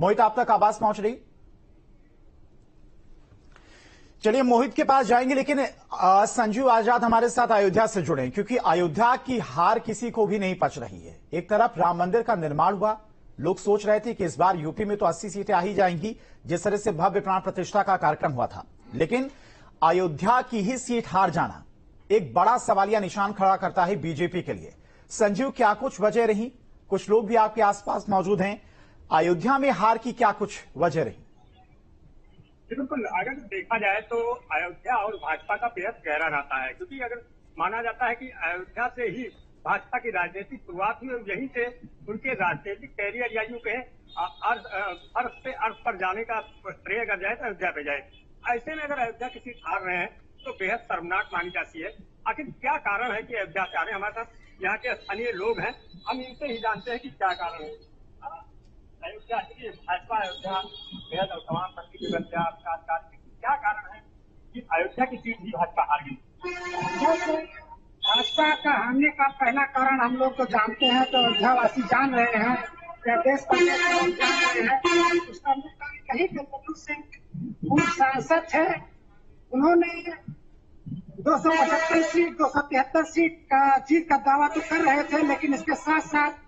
मोहित, आप तक आवाज पहुंच रही? चलिए मोहित के पास जाएंगे, लेकिन संजीव आजाद हमारे साथ अयोध्या से जुड़े, क्योंकि अयोध्या की हार किसी को भी नहीं पच रही है। एक तरफ राम मंदिर का निर्माण हुआ, लोग सोच रहे थे कि इस बार यूपी में तो 80 सीटें आ ही जाएंगी, जिस तरह से भव्य प्राण प्रतिष्ठा का कार्यक्रम हुआ था, लेकिन अयोध्या की ही सीट हार जाना एक बड़ा सवालिया निशान खड़ा करता है बीजेपी के लिए। संजीव, क्या कुछ वजह रही? कुछ लोग भी आपके आसपास मौजूद हैं, अयोध्या में हार की क्या कुछ वजह रही? बिल्कुल, अगर देखा जाए तो अयोध्या और भाजपा का बेहद गहरा नाता है, क्योंकि अगर माना जाता है कि अयोध्या से ही भाजपा की राजनीतिक शुरुआत हुई और यहीं से उनके राजनीतिक कैरियर या यूं कहें अर्थ से अर्थ पर जाने का श्रेय अगर जाए तो अयोध्या पे जाए। ऐसे में अगर अयोध्या की सीट हार रहे हैं तो बेहद शर्मनाक मानी जाती है। आखिर क्या कारण है कि अयोध्या से आ रहे हैं? हमारे साथ यहाँ के स्थानीय लोग हैं, हम इनसे ही जानते हैं कि क्या कारण है। अयोध्या भाजपा अयोध्या बेहद तमाम क्या कारण है कि अयोध्या की सीट भी भाजपा हार गई? भाजपा का हारने का पहला कारण हम लोग तो जानते हैं, तो अयोध्यावासी जान रहे हैं, देश का लोग जान रहे हैं। उसका मुख्य कारण यही लल्लू सिंह पूर्व सांसद थे, उन्होंने 275 सीट 273 सीट का जीत का दावा तो कर रहे थे, लेकिन इसके साथ साथ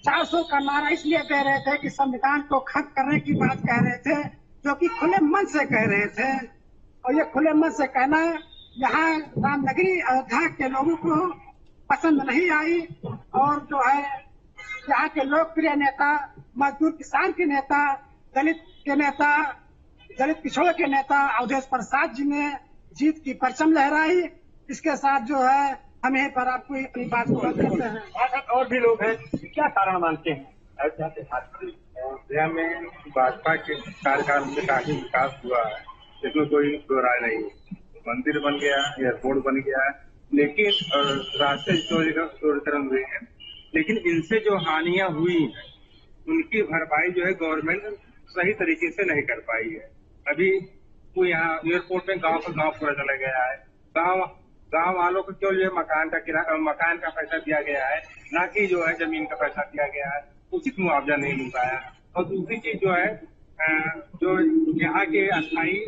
400 का नारा इसलिए दे रहे थे कि संविधान को खत्म करने की बात कह रहे थे, जो कि खुले मन से कह रहे थे। और ये खुले मन से कहना यहाँ रामनगरी अयोध्या के लोगों को पसंद नहीं आई। और जो है यहाँ के लोकप्रिय नेता, मजदूर किसान के नेता, दलित के नेता, दलित पिछड़ों के नेता अवधेश प्रसाद जी ने जीत की परचम लहराई। इसके साथ जो है हम यहीं पर आपको अपनी बात को कहते हैं। और भी लोग हैं, क्या कारण मानते हैं अयोध्या से हार? अयोध्या में भाजपा के कार्यकाल में काफी विकास हुआ है, इसमें कोई दो राय नहीं। मंदिर बन गया, एयरपोर्ट बन गया, लेकिन रास्ते चौड़ीकरण हुए हैं, लेकिन इनसे जो हानियां हुई हैं उनकी भरपाई जो है गवर्नमेंट सही तरीके से नहीं कर पाई है। अभी कोई यहाँ एयरपोर्ट में गांव पूरा चला गया है, गांव वालों को केवल जो मकान का पैसा दिया गया है, ना कि जो है जमीन का पैसा दिया गया है, उचित मुआवजा नहीं मिल पाया। और दूसरी चीज जो है, जो यहाँ के अस्थायी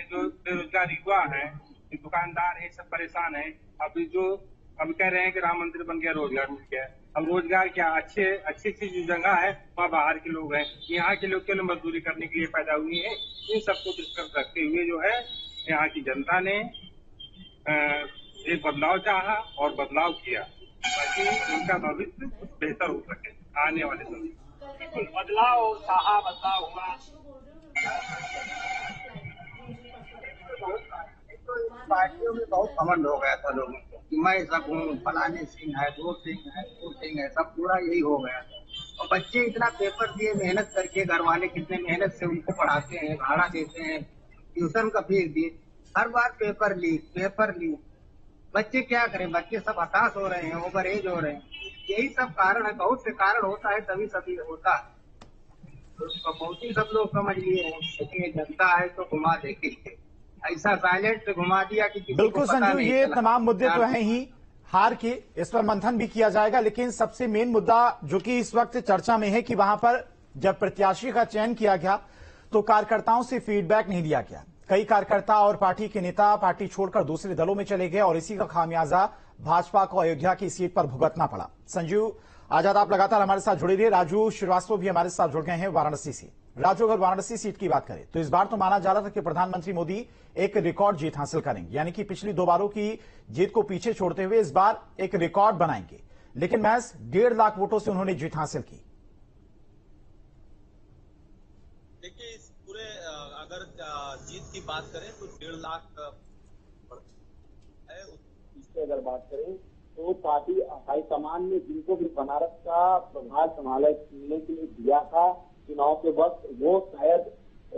जो बेरोजगार युवा है, दुकानदार है, सब परेशान है। अभी जो हम कह रहे हैं कि राम मंदिर बन गया, रोजगार मिल गया, अब रोजगार क्या? अच्छी जो जगह है वहाँ बाहर के लोग हैं, यहाँ के लोग केवल मजदूरी करने के लिए पैदा हुए हैं। इन सबको दृष्टिगत रखते हुए जो है यहाँ की जनता ने एक बदलाव चाहा और बदलाव किया, ताकि उनका भविष्य कुछ बेहतर हो सके आने वाले समय में। बदलाव चाहा, बदलाव हुआ। पार्टियों में बहुत घमंड हो गया था लोगों को कि मैं सब हूँ, फलाने सिंह है, वो सिंह है, वो सिंह है, सब पूरा यही हो गया। और बच्चे इतना पेपर दिए मेहनत करके, घर वाले कितने मेहनत से उनको पढ़ाते हैं, भाड़ा देते हैं, ट्यूशन का फीस दिए, हर बार पेपर लीक। बच्चे क्या करें? बच्चे सब हताश हो रहे हैं, ओवर एज हो रहे हैं। यही सब कारण है, बहुत से कारण होता है, तभी सभी होता है। तो बहुत ही सब लोग समझ लिए हैं, लेकिन जनता है तो घुमा देगी, ऐसा साइलेंट से घुमा दिया कि बिल्कुल संजीव, ये तमाम मुद्दे तो हैं ही हार के, इस पर मंथन भी किया जाएगा, लेकिन सबसे मेन मुद्दा जो कि इस वक्त चर्चा में है कि वहां पर जब प्रत्याशी का चयन किया गया तो कार्यकर्ताओं से फीडबैक नहीं लिया गया। कई कार्यकर्ता और पार्टी के नेता पार्टी छोड़कर दूसरे दलों में चले गए और इसी का खामियाजा भाजपा को अयोध्या की सीट पर भुगतना पड़ा। संजीव आजाद, आप लगातार हमारे साथ जुड़े रहिए। राजू श्रीवास्तव भी हमारे साथ जुड़ गए हैं वाराणसी से। राजू, अगर वाराणसी सीट की बात करें तो इस बार तो माना जा रहा था कि प्रधानमंत्री मोदी एक रिकॉर्ड जीत हासिल करेंगे, यानी कि पिछली 2 बारों की जीत को पीछे छोड़ते हुए इस बार एक रिकॉर्ड बनाएंगे, लेकिन महज 1.5 लाख वोटों से उन्होंने जीत हासिल की। देखिए, इस पूरे अगर जीत की बात करें तो 1.5 लाख है। इससे अगर बात करें तो पार्टी हाईकमान ने जिनको भी बनारस का प्रभार संभालने के लिए दिया था चुनाव के वक्त, वो शायद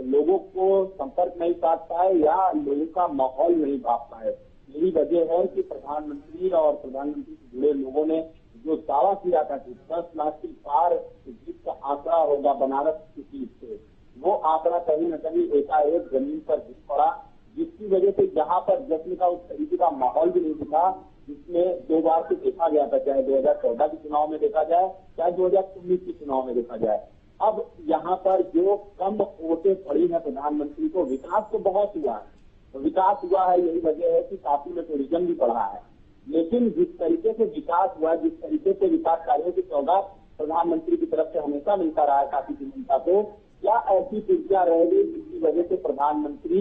लोगों को संपर्क नहीं साध पाए या लोगों का माहौल नहीं भाप पाए। यही वजह है कि प्रधानमंत्री और प्रधानमंत्री से जुड़े लोगों ने जो दावा किया था कि 10 लाख की पार जीत का आंकड़ा होगा बनारस की सीट से, वो आंकड़ा कहीं न कहीं एकाएक जमीन पर गिर पड़ा, जिसकी वजह से यहाँ पर जश्न का उस तरीके का माहौल भी नहीं दिखा जिसमें 2 बार से देखा गया था, चाहे 2014 के चुनाव में देखा जाए, चाहे 2019 के चुनाव में देखा जाए। अब यहाँ पर जो कम वोटें पड़ी है प्रधानमंत्री को, विकास तो बहुत हुआ है, विकास हुआ है, यही वजह है कि काफी में टूरिज्म भी बढ़ा है, लेकिन जिस तरीके से विकास हुआ, जिस तरीके से विकास कार्यों की सौगात प्रधानमंत्री की तरफ से हमेशा मिलता रहा है काफी जनता को, क्या ऐसी त्रुटियां रह गई जिसकी वजह से प्रधानमंत्री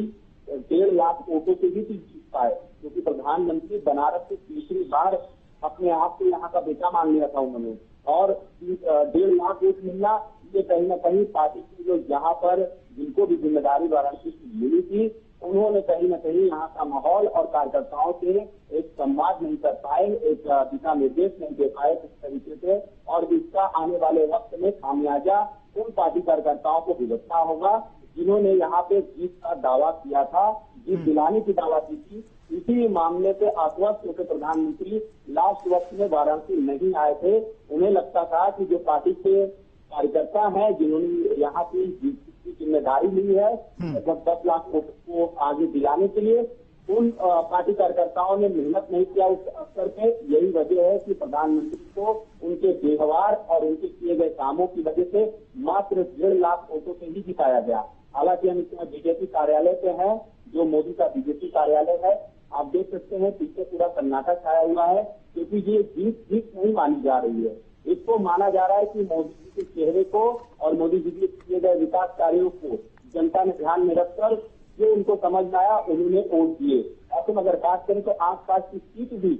1.5 लाख वोटों से भी जीत पाए? क्योंकि प्रधानमंत्री बनारस से तीसरी बार अपने आप को यहाँ का बेटा मान लिया था उन्होंने, और 1.5 लाख वोट मिलना ये कहीं ना कहीं पार्टी की जो यहाँ पर जिनको भी जिम्मेदारी वाराणसी की मिली थी, उन्होंने कहीं ना कहीं यहाँ का माहौल और कार्यकर्ताओं से एक संवाद नहीं कर पाए, एक दिशा निर्देश नहीं दे पाए किस तरीके से, और इसका आने वाले वक्त में खामियाजा उन पार्टी कार्यकर्ताओं को भुगतना होगा जिन्होंने यहाँ पे जीत का दावा किया था, जीत दिलाने की दावा की थी। इसी मामले से आश्वस्त होकर प्रधानमंत्री लास्ट वक्त में वाराणसी नहीं आए थे। उन्हें लगता था कि जो पार्टी के कार्यकर्ता हैं जिन्होंने यहाँ की जीत की जिम्मेदारी ली है लगभग 10 लाख वोट को आगे दिलाने के लिए, उन पार्टी कार्यकर्ताओं ने मेहनत नहीं किया उस अवसर पे। यही वजह है कि प्रधानमंत्री को उनके व्यवहार और उनके किए गए कामों की वजह से मात्र 1.5 लाख वोटों से ही जिताया गया। हालांकि हम इसमें बीजेपी कार्यालय पे हैं, जो मोदी का बीजेपी कार्यालय है, आप देख सकते हैं पीछे पूरा सन्नाटा छाया हुआ है, क्योंकि ये जीत नहीं मानी जा रही है। इसको माना जा रहा है कि मोदी जी के चेहरे को और मोदी जी के किए गए विकास कार्यों को जनता ने ध्यान में रखकर जो उनको समझ में आया उन्होंने वोट दिए। ऐसे में अगर बात करें तो आसपास की सीट भी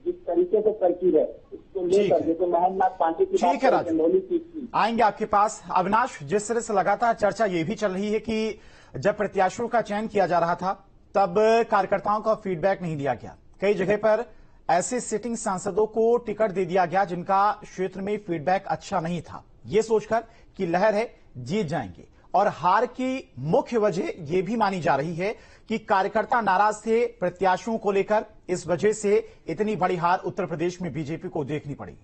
जिस तरीके से तरकीब है उसको लेकर जैसे महेंद्रनाथ पांडे की ठीक है राजू, आएंगे आपके पास। अविनाश, जिस तरह से लगातार चर्चा ये भी चल रही है कि जब प्रत्याशियों का चयन किया जा रहा था तब कार्यकर्ताओं का फीडबैक नहीं दिया गया, कई जगह पर ऐसे सिटिंग सांसदों को टिकट दे दिया गया जिनका क्षेत्र में फीडबैक अच्छा नहीं था, ये सोचकर कि लहर है जीत जाएंगे। और हार की मुख्य वजह यह भी मानी जा रही है कि कार्यकर्ता नाराज थे प्रत्याशियों को लेकर, इस वजह से इतनी बड़ी हार उत्तर प्रदेश में बीजेपी को देखनी पड़ी।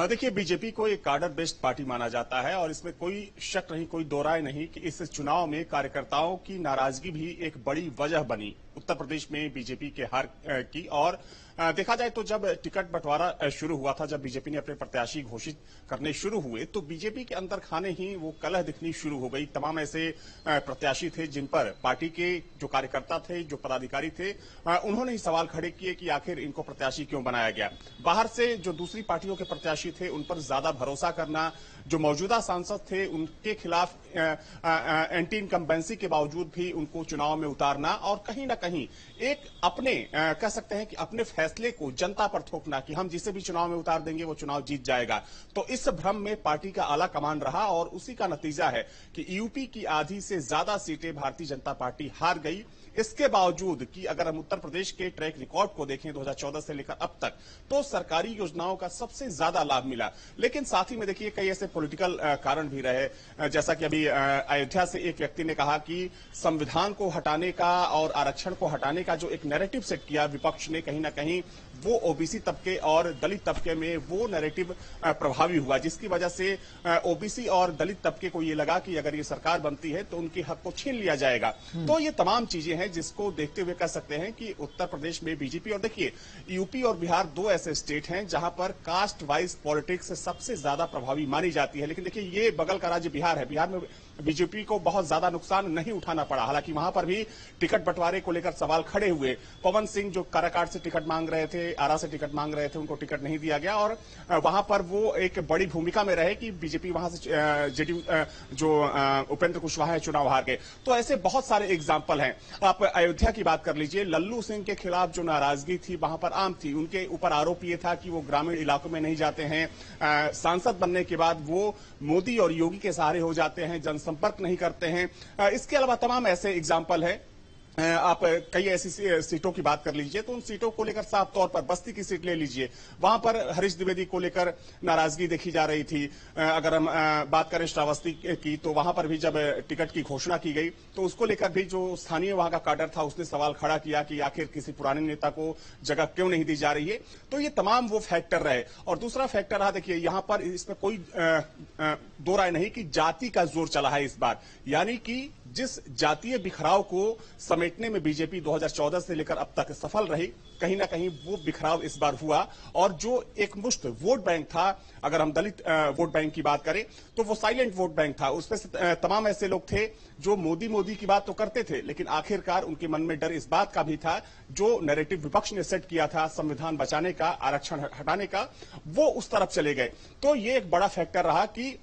देखिए, बीजेपी को एक कार्डर बेस्ड पार्टी माना जाता है और इसमें कोई शक नहीं, कोई दो राय नहीं कि इस चुनाव में कार्यकर्ताओं की नाराजगी भी एक बड़ी वजह बनी उत्तर प्रदेश में बीजेपी के हार की। और देखा जाए तो जब टिकट बंटवारा शुरू हुआ था, जब बीजेपी ने अपने प्रत्याशी घोषित करने शुरू हुए, तो बीजेपी के अंदर खाने ही वो कलह दिखनी शुरू हो गई। तमाम ऐसे प्रत्याशी थे जिन पर पार्टी के जो कार्यकर्ता थे, जो पदाधिकारी थे, उन्होंने ही सवाल खड़े किए कि आखिर इनको प्रत्याशी क्यों बनाया गया। बाहर से जो दूसरी पार्टियों के प्रत्याशी थे उन पर ज्यादा भरोसा करना, जो मौजूदा सांसद थे उनके खिलाफ एंटी इनकम्बेंसी के बावजूद भी उनको चुनाव में उतारना, और कहीं ना कहीं एक अपने कह सकते हैं कि अपने फैसले को जनता पर थोपना कि हम जिसे भी चुनाव में उतार देंगे वो चुनाव जीत जाएगा। तो इस भ्रम में पार्टी का आला कमान रहा और उसी का नतीजा है कि यूपी की आधी से ज्यादा सीटें भारतीय जनता पार्टी हार गई। इसके बावजूद कि अगर हम उत्तर प्रदेश के ट्रैक रिकॉर्ड को देखें 2014 से लेकर अब तक, तो सरकारी योजनाओं का सबसे ज्यादा लाभ मिला। लेकिन साथ ही में देखिए कई ऐसे पॉलिटिकल कारण भी रहे, जैसा कि अभी अयोध्या से एक व्यक्ति ने कहा कि संविधान को हटाने का और आरक्षण को हटाने का जो एक नैरेटिव सेट किया विपक्ष ने, कहीं ना कहीं वो ओबीसी तबके और दलित तबके में वो नैरेटिव प्रभावी हुआ, जिसकी वजह से ओबीसी और दलित तबके को ये लगा कि अगर ये सरकार बनती है तो उनके हक को छीन लिया जाएगा। तो ये तमाम चीजें हैं जिसको देखते हुए कह सकते हैं कि उत्तर प्रदेश में बीजेपी, और देखिए यूपी और बिहार दो ऐसे स्टेट हैं जहां पर कास्ट वाइज पॉलिटिक्स सबसे ज्यादा प्रभावी मानी जाती है। लेकिन देखिए ये बगल का राज्य बिहार है, बिहार में बीजेपी को बहुत ज्यादा नुकसान नहीं उठाना पड़ा। हालांकि वहां पर भी टिकट बंटवारे को लेकर सवाल खड़े हुए। पवन सिंह जो काराकाट से टिकट मांग रहे थे, आरा से टिकट मांग रहे थे, उनको टिकट नहीं दिया गया और वहां पर वो एक बड़ी भूमिका में रहे कि बीजेपी वहां से जेडीयू जो उपेंद्र कुशवाहा है चुनाव हार गए। तो ऐसे बहुत सारे एग्जाम्पल हैं। आप अयोध्या की बात कर लीजिए, लल्लू सिंह के खिलाफ जो नाराजगी थी वहां पर आम थी। उनके ऊपर आरोप ये था कि वो ग्रामीण इलाकों में नहीं जाते हैं, सांसद बनने के बाद वो मोदी और योगी के सहारे हो जाते हैं, जनसंपर्क नहीं करते हैं। इसके अलावा तमाम ऐसे एग्जाम्पल हैं। आप कई ऐसी सीटों की बात कर लीजिए तो उन सीटों को लेकर साफ तौर पर बस्ती की सीट ले लीजिए, वहां पर हरीश द्विवेदी को लेकर नाराजगी देखी जा रही थी। अगर हम बात करें श्रावस्ती की तो वहां पर भी जब टिकट की घोषणा की गई तो उसको लेकर भी जो स्थानीय वहां का काडर था उसने सवाल खड़ा किया कि आखिर किसी पुराने नेता को जगह क्यों नहीं दी जा रही है। तो ये तमाम वो फैक्टर रहे। और दूसरा फैक्टर रहा, देखिए यहां पर इसमें कोई दो राय नहीं कि जाति का जोर चला है इस बार, यानी कि जिस जातीय बिखराव को समेटने में बीजेपी 2014 से लेकर अब तक सफल रही, कहीं ना कहीं वो बिखराव इस बार हुआ। और जो एक मुश्त वोट बैंक था, अगर हम दलित वोट बैंक की बात करें तो वो साइलेंट वोट बैंक था। उसमें से तमाम ऐसे लोग थे जो मोदी की बात तो करते थे, लेकिन आखिरकार उनके मन में डर इस बात का भी था, जो नैरेटिव विपक्ष ने सेट किया था संविधान बचाने का, आरक्षण हटाने का, वो उस तरफ चले गए। तो ये एक बड़ा फैक्टर रहा कि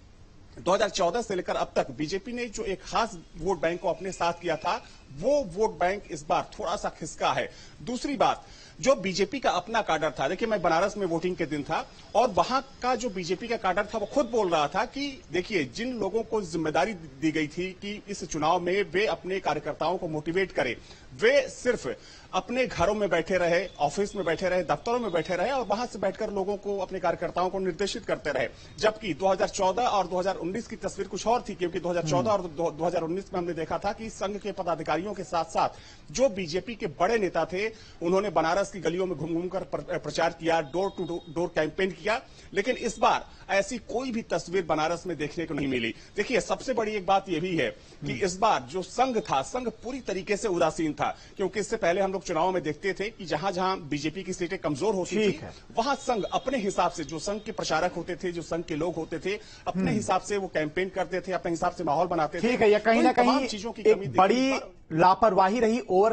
2014 से लेकर अब तक बीजेपी ने जो एक खास वोट बैंक को अपने साथ किया था, वो वोट बैंक इस बार थोड़ा सा खिसका है। दूसरी बात, जो बीजेपी का अपना काडर था, देखिए मैं बनारस में वोटिंग के दिन था और वहां का जो बीजेपी का काडर था वो खुद बोल रहा था कि देखिए, जिन लोगों को जिम्मेदारी दी गई थी कि इस चुनाव में वे अपने कार्यकर्ताओं को मोटिवेट करें, वे सिर्फ अपने घरों में बैठे रहे, ऑफिस में बैठे रहे, दफ्तरों में बैठे रहे और वहां से बैठकर लोगों को, अपने कार्यकर्ताओं को निर्देशित करते रहे। जबकि 2014 और 2019 की तस्वीर कुछ और थी, क्योंकि 2014 और 2019 में हमने देखा था कि संघ के पदाधिकारियों के साथ साथ जो बीजेपी के बड़े नेता थे, उन्होंने बनारस की गलियों में घूम घूमकर प्रचार किया, डोर टू डोर कैंपेन किया। लेकिन इस बार ऐसी कोई भी तस्वीर बनारस में देखने को नहीं मिली। देखिए, सबसे बड़ी एक बात यह भी है कि इस बार जो संघ था, संघ पूरी तरीके से उदासीन था, क्योंकि इससे पहले हम लोग चुनाव में देखते थे कि जहां जहां बीजेपी की सीटें कमजोर होती थी, वहां संघ अपने हिसाब से, जो संघ के प्रचारक होते थे, जो संघ के लोग होते थे, अपने हिसाब से वो कैंपेन करते थे, अपने हिसाब से माहौल बनाते थे। ठीक है, यह कहीं ना कहीं चीजों की एक बड़ी लापरवाही रही, ओवर